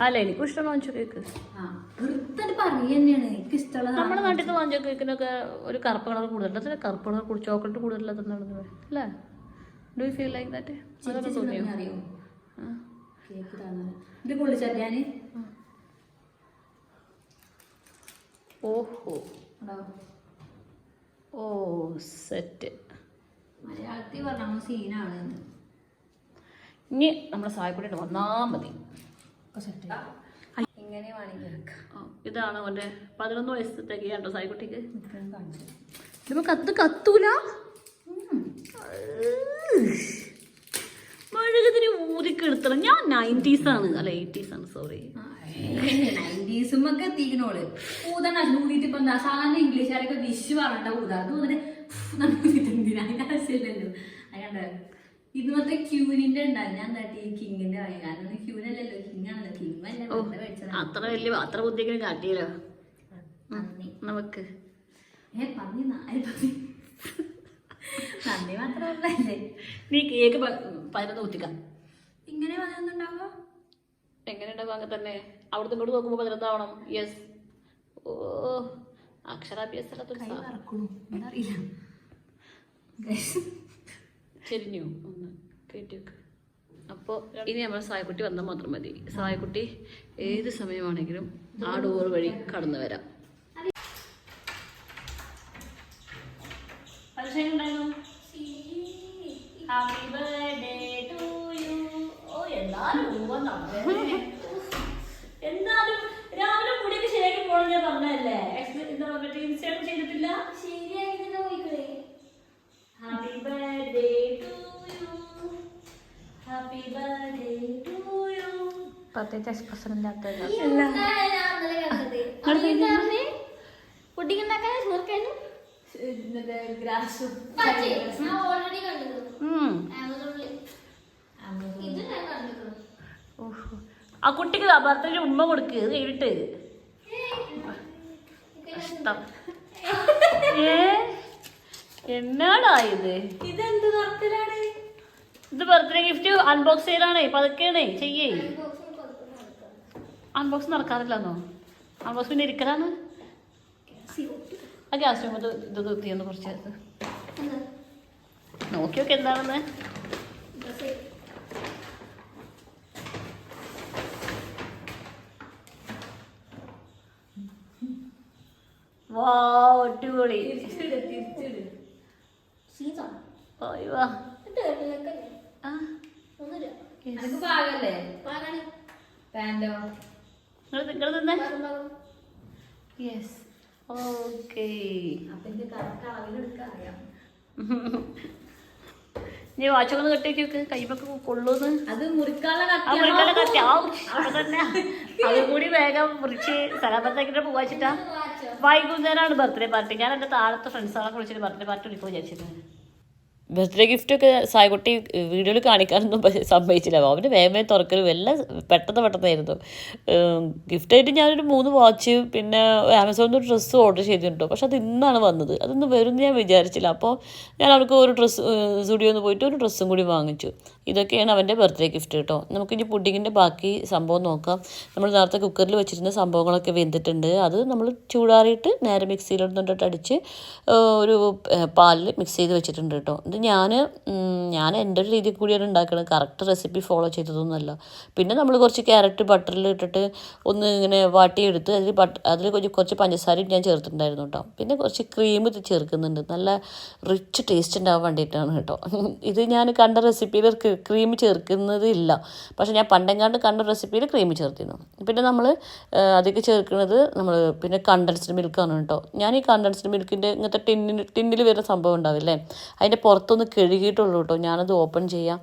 അല്ല എനിക്കും ഇഷ്ടമാണ് വാങ്ങിച്ച കേക്ക്. തന്നെയാണ് എനിക്ക് ഇഷ്ടമുള്ള. നമ്മുടെ നാട്ടിൽ നിന്ന് വാങ്ങിച്ച കേക്കിനൊക്കെ ഒരു കറുപ്പ് കളർ കൂടുതൽ, കറുപ്പ് കളർ ചോക്ലേറ്റ് കൂടുതൽ അല്ലേ? Do you feel like that? അറിയോ കേക്ക് തന്നെ ഇത് പൊള്ളിച്ചാൽ ഞാൻ ഓഹോ ഓ സെറ്റ്. മലയാളത്തിൽ പറഞ്ഞ സീനാണ്. ഇനി നമ്മുടെ സായക്കുട്ടി വന്നാ മതി. ഇങ്ങനെ വേണമെങ്കിൽ ഇതാണ് അവൻ്റെ 11 വയസ്സത്തേക്ക് കേട്ടോ സായക്കുട്ടിക്ക്. ഇതിപ്പോ കത്തൂല. മഴകത്തിന് ഊതിക്കെടുത്തണം. ഞാൻ 90s ആണ്, അല്ല 80s ആണ്, സോറി 90s എത്തിക്കണോള്. ഊതണ ഊതിട്ട് ഇപ്പൊ എന്താ സാധാരണ ഇംഗ്ലീഷുകാരൊക്കെ വിഷ് പറഞ്ഞിട്ട ഊതാ. അത് എന്തിനാ അതിന്റെ ആവശ്യമില്ലല്ലോ. അയാണ്ട് ഇത് മറ്റേ ക്യൂനിന്റെ ഉണ്ടാവും. ഞാൻ എന്താ ഈ കിങ്ങിന്റെ വാങ്ങി. കാരണം ക്യൂനല്ലല്ലോ, കിങ് ആണല്ലോ. കിങ് അല്ല അത്ര വലിയ അത്ര ബുദ്ധിക്ക് കാട്ടിയല്ലോ നമുക്ക്. പന്നി നന്ദി മാത്രമല്ലേ. നീ കേക്ക് 11 ഊത്തിക്കാം. ഇങ്ങനെ വന്നിട്ടുണ്ടാവുക എങ്ങനെ ഉണ്ടാവും? അങ്ങനെ തന്നെ അവിടുത്തെ ഇങ്ങോട്ട് നോക്കുമ്പോ 11 ആവണം. യെസ്. ഓ അക്ഷരാഭ്യാസം അറിയില്ല. ചെരിഞ്ഞു ഒന്ന് കേട്ടി വെക്ക്. അപ്പോൾ ഇനി നമ്മൾ സായക്കുട്ടി വന്നാൽ മാത്രം മതി. സായക്കുട്ടി ഏത് സമയമാണെങ്കിലും ആ ഡോർ വഴി കടന്നു വരാം. എന്തായാലും രാവിലെ മുടിയൊക്കെ ശരിയാക്കി പോകണം ഞാൻ പറഞ്ഞതല്ലേ. എന്താ മറ്റേ ഇൻസ്റ്റാഗ്രാം ചെയ്തിട്ടില്ല. ശരിയാക്കി പോയിക്കളേ. Happy birthday to you, happy birthday to you. പ്രത്യേകിച്ച് എക്സ്പ്രഷൻ ഇല്ലാത്ത പുഡിംഗ് ഉണ്ടാക്കാൻ സുഹൃത്തുക്കളും ഗ്രാസും ആ കുട്ടിക്ക് ബർത്ത്ഡേ ഉമ്മ കൊടുക്ക്. ഇത് കഴിഞ്ഞിട്ട് ഇഷ്ടം എന്നാടാ ഇത്? ഇതെന്ത് നടത്തിലാണ്? ഇത് ബർത്ത്ഡേ ഗിഫ്റ്റ് അൺബോക്സ് ചെയ്യലാണേ, പതുക്കെയാണേ ചെയ്യേ. അൺബോക്സ് നടക്കാറില്ലെന്നോ? അൺബോക്സ് പിന്നെ ഇരിക്കലാണ്. ആ ഗ്യാസ് റൂമ് ഇത് തീർന്ന് കുറച്ച് നോക്കി നോക്കി എന്താണെന്ന്. അടിപൊളി. നിങ്ങൾ തന്നെ യെസ് ഓക്കെ. നീ വാച്ചൊക്കെ കെട്ടി വെക്ക്, കൈമൊക്കെ കൊള്ളൂന്ന്. അത് മുറിക്കാനുള്ള കത്തി തന്നെ അതും കൂടി വേഗം മുറിച്ച് സ്ഥലത്തേക്കിട്ട് പോവാച്ചിട്ടാ. വൈകുന്നേരമാണ് ബർത്ത്ഡേ പാർട്ടി. ഞാൻ എൻ്റെ താഴത്തെ ഫ്രണ്ട്സുകളെ വിളിച്ചിട്ട് ബർത്ത്ഡേ പാർട്ടി വിളിക്കുക വിചാരിച്ചിരുന്നു. ബർത്ത്ഡേ ഗിഫ്റ്റൊക്കെ സായ്കുട്ടി വീഡിയോയിൽ കാണിക്കാനൊന്നും സമ്മതിച്ചില്ല. അവൻ്റെ വേഗം തുറക്കലും എല്ലാം പെട്ടെന്നായിരുന്നു. ഗിഫ്റ്റായിട്ട് ഞാനൊരു 3 വാച്ച് പിന്നെ ആമസോണിൽ ഒരു ഡ്രസ്സ് ഓർഡർ ചെയ്തിട്ടുണ്ടോ, പക്ഷെ അത് ഇന്നാണ് വന്നത്. അതൊന്നും വരുമെന്ന് ഞാൻ വിചാരിച്ചില്ല. അപ്പോൾ ഞാൻ അവർക്ക് ഒരു ഡ്രസ്സ് സ്റ്റുഡിയോന്ന് പോയിട്ട് ഒരു ഡ്രസ്സും കൂടി വാങ്ങിച്ചു. ഇതൊക്കെയാണ് അവൻ്റെ ബർത്ത്ഡേ ഗിഫ്റ്റ് കേട്ടോ. നമുക്കിനി പുഡിങ്ങിൻ്റെ ബാക്കി സംഭവം നോക്കാം. നമ്മൾ നേരത്തെ കുക്കറിൽ വെച്ചിരുന്ന സംഭവങ്ങളൊക്കെ വെന്തിട്ടുണ്ട്. അത് നമ്മൾ ചൂടാറിയിട്ട് നേരെ മിക്സിയിലൊന്നിട്ട് അടിച്ച് ഒരു പാലിൽ മിക്സ് ചെയ്ത് വെച്ചിട്ടുണ്ട് കേട്ടോ. ഇത് ഞാൻ എൻ്റെ ഒരു രീതിയിൽ കൂടിയാണ് ഉണ്ടാക്കുന്നത്, കറക്റ്റ് റെസിപ്പി ഫോളോ ചെയ്തതൊന്നുമല്ല. പിന്നെ നമ്മൾ കുറച്ച് ക്യാരറ്റ് ബട്ടറിൽ ഇട്ടിട്ട് ഒന്ന് ഇങ്ങനെ വാട്ടിയെടുത്ത് അതിൽ കുറച്ച് പഞ്ചസാരയും ഞാൻ ചേർത്തിട്ടുണ്ടായിരുന്നു കേട്ടോ. പിന്നെ കുറച്ച് ക്രീം ചേർക്കുന്നുണ്ട്, നല്ല റിച്ച് ടേസ്റ്റ് ഉണ്ടാവാൻ വേണ്ടിയിട്ടാണ് കേട്ടോ. ഇത് ഞാൻ കണ്ട റെസിപ്പിയിൽ ക്രീം ചേർക്കുന്നത് ഇല്ല, പക്ഷേ ഞാൻ പണ്ടെങ്ങാണ്ട് കണ്ട റെസിപ്പിയിൽ ക്രീം ചേർത്തിരുന്നു. പിന്നെ നമ്മൾ അതിലേക്ക് ചേർക്കുന്നത് പിന്നെ കണ്ടൻസ്ഡ് മിൽക്കാണ് കേട്ടോ. ഞാൻ ഈ കണ്ടൻസ്ഡ് മിൽക്കിൻ്റെ ഇങ്ങനത്തെ ടിന്നിൽ വരുന്ന സംഭവം ഉണ്ടാവില്ലേ, അതിൻ്റെ പുറത്തൊന്ന് കഴുകിയിട്ടുള്ളൂ കേട്ടോ. ഞാനത് ഓപ്പൺ ചെയ്യാം.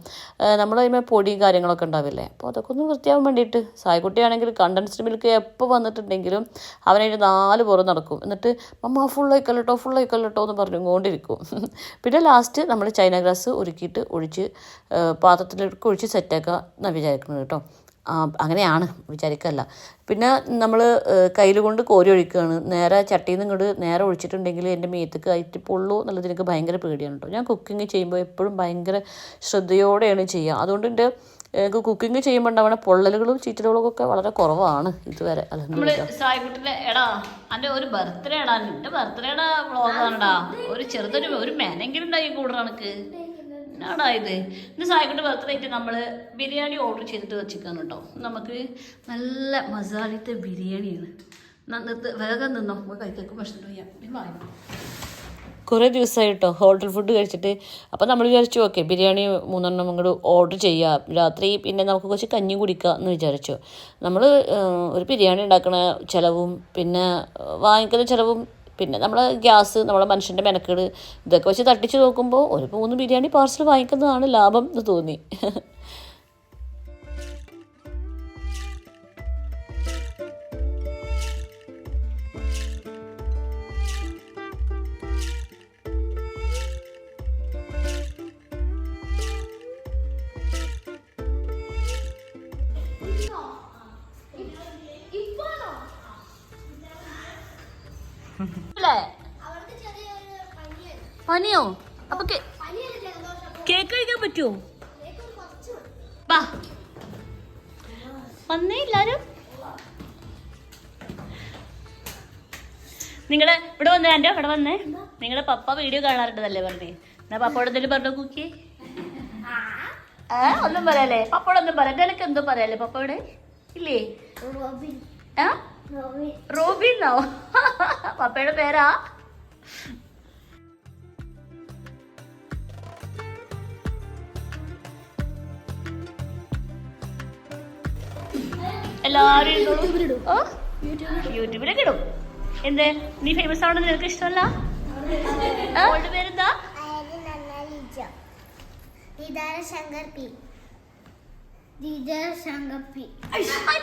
നമ്മളതിന്മേൽ പൊടിയും കാര്യങ്ങളൊക്കെ ഉണ്ടാവില്ലേ, അപ്പോൾ അതൊക്കെ ഒന്ന് വൃത്തിയാവാൻ വേണ്ടിയിട്ട്. സായ്കുട്ടിയാണെങ്കിൽ കണ്ടൻസ്ഡ് മിൽക്ക് എപ്പോൾ വന്നിട്ടുണ്ടെങ്കിലും അവനതിൻ്റെ 4 പുറം നടക്കും. എന്നിട്ട് മമ്മ ഫുൾ ആയിക്കല്ലോ എന്ന് പറഞ്ഞുകൊണ്ടിരിക്കും. പിന്നെ ലാസ്റ്റ് നമ്മൾ ചൈന ഗ്രാസ് ഉരുക്കിയിട്ട് ഒഴിച്ച് പാത്രത്തിലേക്ക് ഒഴിച്ച് സെറ്റാക്കുക എന്നാണ് വിചാരിക്കുന്നത് കേട്ടോ. അങ്ങനെയാണ് വിചാരിക്കല്ല. പിന്നെ നമ്മൾ കയ്യിൽ കൊണ്ട് കോരി ഒഴിക്കുകയാണ്. നേരെ ചട്ടിയിൽ നിന്ന് ഇങ്ങോട്ട് നേരെ ഒഴിച്ചിട്ടുണ്ടെങ്കിൽ എൻ്റെ മേത്തേക്ക് ആയിട്ട് പൊള്ളൂ എന്നുള്ളത് എനിക്ക് ഭയങ്കര പേടിയാണ് കേട്ടോ. ഞാൻ കുക്കിംഗ് ചെയ്യുമ്പോൾ എപ്പോഴും ഭയങ്കര ശ്രദ്ധയോടെയാണ് ചെയ്യുക. അതുകൊണ്ട് എൻ്റെ കുക്കിംഗ് ചെയ്യുമ്പോൾ ഉണ്ടാവുന്ന പൊള്ളലുകളും ചീറ്റലുകളും ഒക്കെ വളരെ കുറവാണ് ഇതുവരെ. സായിക്കുട്ടിൻ്റെ എടാ എൻ്റെ ഒരു ബർത്ത്ഡേ ആടാ, എൻ്റെ ബർത്ത്ഡേയുടെ വ്ളോഗാണെടാ. ഒരു ചെറുതൊരു ഒരു മെനെങ്കിലും ഉണ്ടാക്കി കൂടുതൽ കണക്ക് എന്നാടാ ഇത്. ഇന്ന് സായിക്കുട്ടി ബർത്ത്ഡേ ആയിട്ട് നമ്മൾ ബിരിയാണി ഓർഡർ ചെയ്തിട്ട് വെച്ചിരിക്കാൻ കേട്ടോ. നമുക്ക് നല്ല മസാലത്തെ ബിരിയാണിയാണ്. വേഗം നിന്നോ, കഴിക്കും ഭക്ഷണം ചെയ്യാം. കുറേ ദിവസമായി കേട്ടോ ഹോട്ടൽ ഫുഡ് കഴിച്ചിട്ട്. അപ്പോൾ നമ്മൾ വിചാരിച്ചു ഓക്കെ ബിരിയാണി 3 എണ്ണം അങ്ങോട്ട് ഓർഡർ ചെയ്യാം രാത്രി, പിന്നെ നമുക്ക് കുറച്ച് കഞ്ഞി കുടിക്കാം എന്ന് വിചാരിച്ചു. നമ്മൾ ഒരു ബിരിയാണി ഉണ്ടാക്കണ ചിലവും പിന്നെ വാങ്ങിക്കുന്ന ചിലവും പിന്നെ നമ്മളെ ഗ്യാസ്, നമ്മളെ മനുഷ്യൻ്റെ മെനക്കേട് ഇതൊക്കെ വെച്ച് തട്ടിച്ച് നോക്കുമ്പോൾ ഒരു 3 ബിരിയാണി പാർസൽ വാങ്ങിക്കുന്നതാണ് ലാഭം എന്ന് തോന്നി. പനിയോ? അപ്പൊ കേക്ക് കഴിക്കാൻ പറ്റുമോ? വാ വന്നേ എല്ലാരും. നിങ്ങള് ഇവിടെ വന്നേ, എൻ്റെ ഇവിടെ വന്നേ. നിങ്ങളുടെ പപ്പ വീഡിയോ കാണാറുണ്ടല്ലേ പറഞ്ഞേ. എന്നാ പപ്പയോട് എന്തെങ്കിലും പറഞ്ഞോ കുക്കി? ഒന്നും പറയാല്ലേ? പപ്പയോടൊന്നും പറയാം. എനിക്ക് എന്തോ പറയാല്ലേ പപ്പയോട്? ഇല്ലേ? റോബിന്നോ പപ്പയുടെ പേരാ? എല്ലാരും യൂട്യൂബിലൊക്കെ ഇടും. എന്ത് നീ ഫേമസ് ആവണമെന്ന് നിനക്ക് ഇഷ്ടമല്ല? അവളുടെ പേരെന്താ?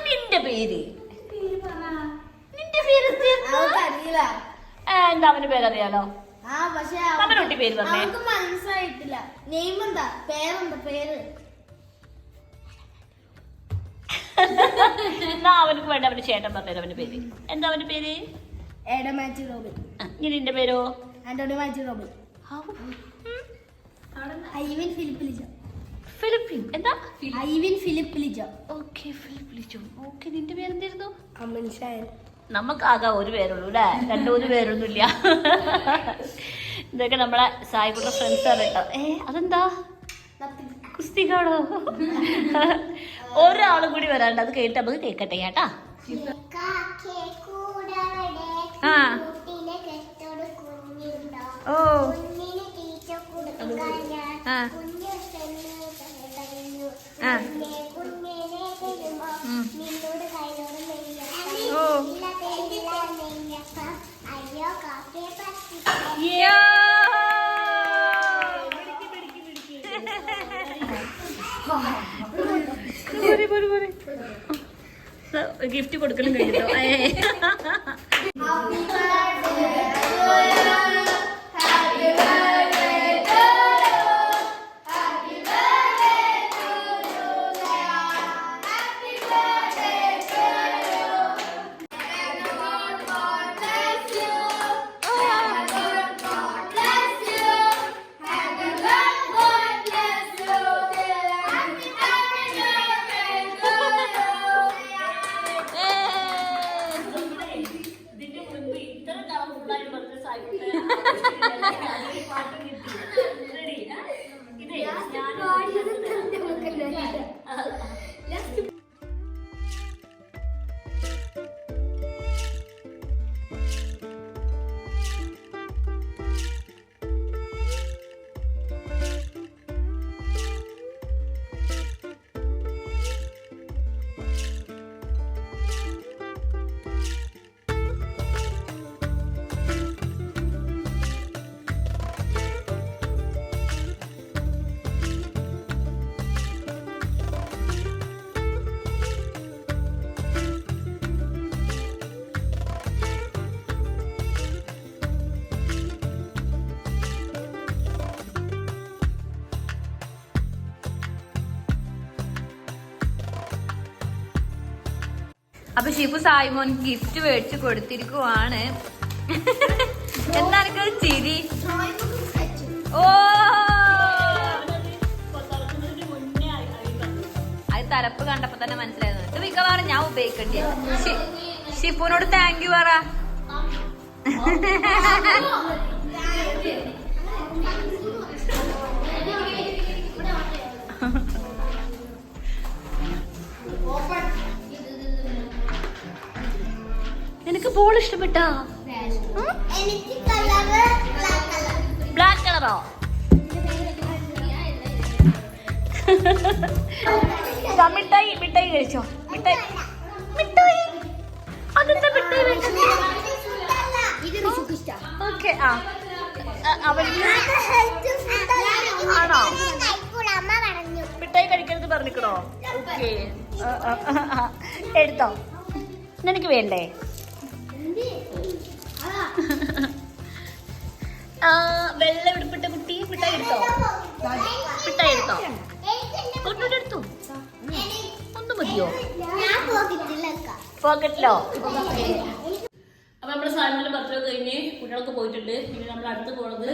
നിന്റെ പേര് എന്താ? അവന്റെ പേരറിയാലോ? അവനൊട്ടി പേര് പറഞ്ഞേ. മനസ്സിലായിട്ടില്ല. നെയിം എന്താ? പേരെന്താ? പേര് എന്നാ അവനക്ക് വേണ്ട അവന്റെ ചേട്ടൻ പറഞ്ഞത്. അവന്റെ പേര് എന്താ? അവന്റെ പേര് എടമാറ്റി റോബിൻ. നിന്റെ പേരോ? ആന്റോണിയോ മാറ്റി റോബിൻ ഐവിൻ ഫിലിപ്പ് ലിജോ ഫിലിപ്പിൻ എന്താ Ivin Philip Lijo okay Philip Lijo okay നിന്റെ പേരെന്തായിരുന്നു അമൻ ഷായൻ നമുക്കാകെ ഒരു പേരുള്ളൂ അല്ലേ രണ്ടൂന്ന് പേരൊന്നുമില്ല ഇതൊക്കെ നമ്മളെ സായിക്കുട്ട ഫ്രണ്ട്സ് ആണ് കേട്ടോ അതെന്താ കുസ്തികാണോ ഒരാളും കൂടി വരാണ്ട് അത് കേട്ട് നമുക്ക് കേക്കട്ടെ കേട്ടാ ആ ഓ ആ ആ ഓ ഗിഫ്റ്റ് കൊടുക്കലും കഴിഞ്ഞോ അപ്പൊ ഷിഫു സായിമോൻ ഗിഫ്റ്റ് മേടിച്ചു കൊടുത്തിരിക്കുവാണ്. എന്താണ് ചിരി? ഓ അത് തലപ്പ് കണ്ടപ്പോ തന്നെ മനസ്സിലായിരുന്നു. ഇത് മിക്കവാറും ഞാൻ ഉപയോഗിക്കേണ്ടി. ഷിഫുനോട് താങ്ക് യു പറ. നിനക്ക് ബോൾ ഇഷ്ടപ്പെട്ടാ? ബ്ലാക്ക് കളറോ? മിഠായി മിഠായി കഴിച്ചോ? മിഠായി മിഠായി അതെന്താ മിഠായി? ഓക്കെ ആ ആണോ? മിഠായി കഴിക്കരുത് പറഞ്ഞിക്കണോ? ഓക്കെ എടുത്തോ. നിനക്ക് വേണ്ടേ? വെള്ള ഉടുപ്പിട്ട കുട്ടി മിഠായി എടുത്തോ? മിഠായി എടുത്തോ? എടുത്തോ? ഒന്ന് മതിയോ? പോക്കറ്റിലോ? അപ്പൊ നമ്മുടെ സാധനങ്ങളുടെ ബർത്ത്ഡേ കഴിഞ്ഞ് കുട്ടികളൊക്കെ പോയിട്ടുണ്ട്. പിന്നെ നമ്മൾ അടുത്ത് പോണത്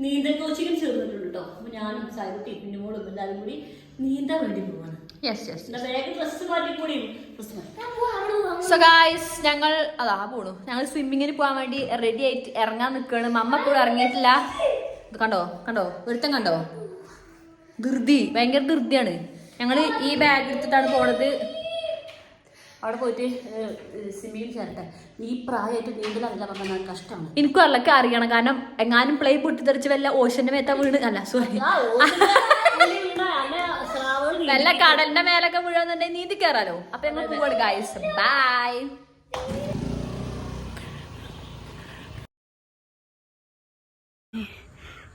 നീന്തൽ കോച്ചിങ്ങിന് ചേർന്നിട്ടുണ്ട് കേട്ടോ. അപ്പൊ ഞാനും സായിക്കുട്ടി പിന്നെ മോളും എല്ലാവരും കൂടി നീന്താൻ വേണ്ടി പോവാണ്. വേഗം ഡ്രസ് മാറ്റിക്കൂടി. സോ ഗായ്സ് ഞങ്ങൾ പോണു. ഞങ്ങൾ സ്വിമ്മിങ്ങിന് പോകാൻ വേണ്ടി റെഡി ആയിട്ട് ഇറങ്ങാൻ നിൽക്കുകയാണ്. മമ്മ കൂടെ ഇറങ്ങിയിട്ടില്ല. കണ്ടോ കണ്ടോ ഒരുത്തം കണ്ടോ? ധൃതി, ഭയങ്കര ധൃതിയാണ്. ഞങ്ങൾ ഈ ബാഗ് എടുത്തിട്ടാണ് പോണത്. അവിടെ പോയിട്ട് സ്വിമ്മിങ്ങിൽ ചേരട്ടെ. ഈ പ്രായമായിട്ട് നീന്തലല്ല പറഞ്ഞാൽ കഷ്ടമാണ്. എനിക്കും അല്ലൊക്കെ അറിയണം. കാരണം എങ്ങാനും പ്ലേ പൊട്ടിത്തെറിച്ച് വല്ല ഓഷന്റെ മേത്താ വീണ് അല്ല സോറി വല്ല കടലിന്റെ മേലൊക്കെ വീഴുന്നുണ്ടെങ്കിൽ നീന്തി കയറാലോ. അപ്പൊ ഞങ്ങൾ പോവാണ് ഗൈസ്. ബൈ.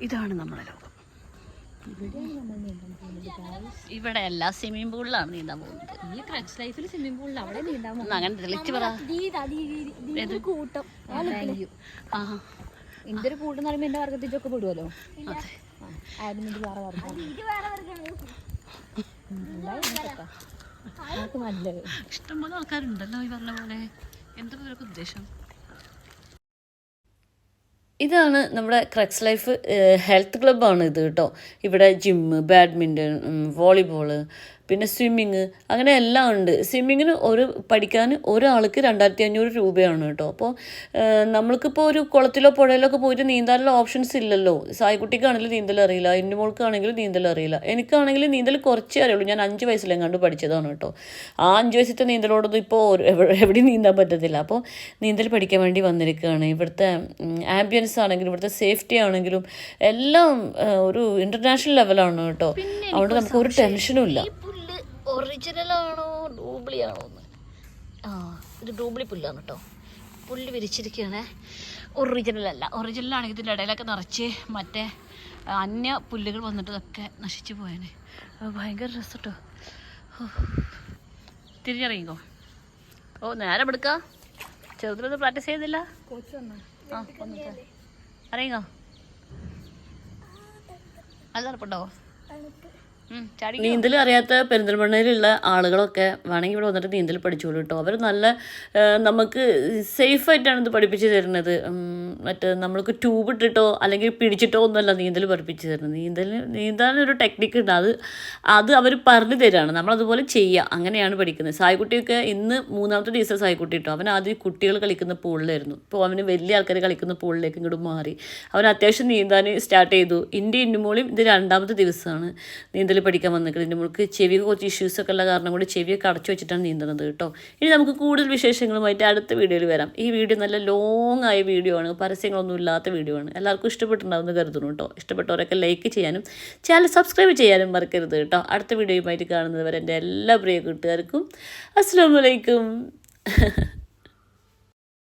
ഇതാണ് നമ്മുടെ ലോകം. ഇവിടെ അല്ല സ്വിമ്മിംഗ് പൂളിലാണ് നീന്താൻ പോകുന്നത്. സ്വിമ്മിംഗ് പൂളിൽ അവിടെ നീന്താൻ പോകും. അങ്ങനെ തെളിച്ച് പറ. കൂട്ടം എന്റെ ഒരു കൂട്ടം പറയുമ്പോ എന്റെ വർഗത്തിലൊക്കെ പെടുവല്ലോ. ഇഷ്ടംപോലെ ആൾക്കാരുണ്ടല്ലോ ഈ പറഞ്ഞ പോലെ. എന്താ ഇവരൊക്കെ ഉദ്ദേശം? ഇതാണ് നമ്മുടെ ക്രക്സ് ലൈഫ് ഹെൽത്ത് ക്ലബ്ബാണ് ഇത് കേട്ടോ. ഇവിടെ ജിമ്മ്, ബാഡ്മിൻ്റൺ, വോളിബോള്, പിന്നെ സ്വിമ്മിങ്, അങ്ങനെ എല്ലാം ഉണ്ട്. സ്വിമ്മിങ്ങിന് പഠിക്കാൻ ഒരാൾക്ക് 2500 രൂപയാണ് കേട്ടോ. അപ്പോൾ നമ്മൾക്കിപ്പോൾ ഒരു കുളത്തിലോ പുഴയിലോ ഒക്കെ പോയിട്ട് നീന്താനുള്ള ഓപ്ഷൻസ് ഇല്ലല്ലോ. സായിക്കുട്ടിക്കാണെങ്കിലും നീന്തൽ അറിയില്ല, മോൾക്കാണെങ്കിലും നീന്തൽ അറിയില്ല. എനിക്കാണെങ്കിൽ നീന്തൽ കുറച്ചേ അറിയുള്ളൂ. ഞാൻ 5 വയസ്സിലെങ്ങാണ്ട് പഠിച്ചതാണ് കേട്ടോ. ആ 5 വയസ്സിലത്തെ നീന്തലോടൊന്നും ഇപ്പോൾ എവിടെയും നീന്താൻ പറ്റത്തില്ല. അപ്പോൾ നീന്തൽ പഠിക്കാൻ വേണ്ടി വന്നിരിക്കുകയാണ്. ഇവിടുത്തെ ആംബിയൻസ് ആണെങ്കിലും ഇവിടുത്തെ സേഫ്റ്റി ആണെങ്കിലും എല്ലാം ഒരു ഇൻ്റർനാഷണൽ ലെവലാണ് കേട്ടോ. അതുകൊണ്ട് നമുക്ക് ഒരു ടെൻഷനും ഇല്ല. ഒറിജിനലാണോ ഡൂപ്ലിയാണോ എന്ന് ഇത് ഡൂപ്ലി പുല്ലാണ് കേട്ടോ. പുല്ല് വിരിച്ചിരിക്കുകയാണേ, ഒറിജിനലല്ല. ഒറിജിനലാണെങ്കിൽ ഇതിൻ്റെ ഇടയിലൊക്കെ നിറച്ച് മറ്റേ അന്യ പുല്ലുകൾ വന്നിട്ട് ഇതൊക്കെ നശിച്ചു പോയേനെ. ഭയങ്കര രസം കേട്ടോ. തിരിഞ്ഞറിയിക്കോ. നേരം എടുക്കാം. ചെറുതിലൊന്നും പ്രാക്ടീസ് ചെയ്തില്ല. അറിയുന്നോ നല്ല തണുപ്പുണ്ടോ? നീന്തൽ അറിയാത്ത പെരിന്തൽമണ്ണയിലുള്ള ആളുകളൊക്കെ വേണമെങ്കിൽ ഇവിടെ വന്നിട്ട് നീന്തൽ പഠിച്ചോളൂ കേട്ടോ. അവർ നല്ല നമുക്ക് സേഫായിട്ടാണ് ഇത് പഠിപ്പിച്ച് തരുന്നത്. മറ്റേ നമ്മൾക്ക് ട്യൂബ് ഇട്ടിട്ടോ അല്ലെങ്കിൽ പിടിച്ചിട്ടോ ഒന്നുമല്ല നീന്തൽ പഠിപ്പിച്ച് തരുന്നത്. നീന്താനൊരു ടെക്നിക്ക് ഉണ്ട്. അത് അവർ പറഞ്ഞു തരാണ്, നമ്മളതുപോലെ ചെയ്യുക. അങ്ങനെയാണ് പഠിക്കുന്നത്. സായിക്കുട്ടിയൊക്കെ ഇന്ന് 3ാമത്തെ ദിവസം സായിക്കുട്ടി കേട്ടോ. അവൻ ആദ്യം കുട്ടികൾ കളിക്കുന്ന പൂളിലായിരുന്നു. ഇപ്പോൾ അവന് വലിയ ആൾക്കാർ കളിക്കുന്ന പൂളിലേക്ക് ഇങ്ങോട്ട് മാറി. അവൻ അത്യാവശ്യം നീന്താൻ സ്റ്റാർട്ട് ചെയ്തു. ഇന്നുമോളും ഇത് 2ാമത്തെ ദിവസമാണ് നീന്തൽ പഠിക്കാൻ വന്നിട്ട്. നമുക്ക് ചെവിക്ക് കുറച്ച് ഇഷ്യൂസൊക്കെ ഉള്ള കാരണം കൊണ്ട് ചെവിയൊക്കെ അടച്ചു വെച്ചിട്ടാണ് നീന്തുന്നത് കേട്ടോ. ഇനി നമുക്ക് കൂടുതൽ വിശേഷങ്ങളുമായിട്ട് അടുത്ത വീഡിയോയിൽ വരാം. ഈ വീഡിയോ നല്ല ലോങ് ആയ വീഡിയോ ആണ്, പരസ്യങ്ങളൊന്നും ഇല്ലാത്ത വീഡിയോ ആണ്. എല്ലാവർക്കും ഇഷ്ടപ്പെട്ടിട്ടുണ്ടാവുമെന്ന് കരുതുന്നു കേട്ടോ. ഇഷ്ടപ്പെട്ടവരൊക്കെ ലൈക്ക് ചെയ്യാനും ചാനൽ സബ്സ്ക്രൈബ് ചെയ്യാനും മറക്കരുത് കേട്ടോ. അടുത്ത വീഡിയോയുമായിട്ട് കാണുന്നത് വരെ എൻ്റെ എല്ലാ പ്രിയ കൂട്ടുകാർക്കും അസ്സലാമു അലൈക്കും.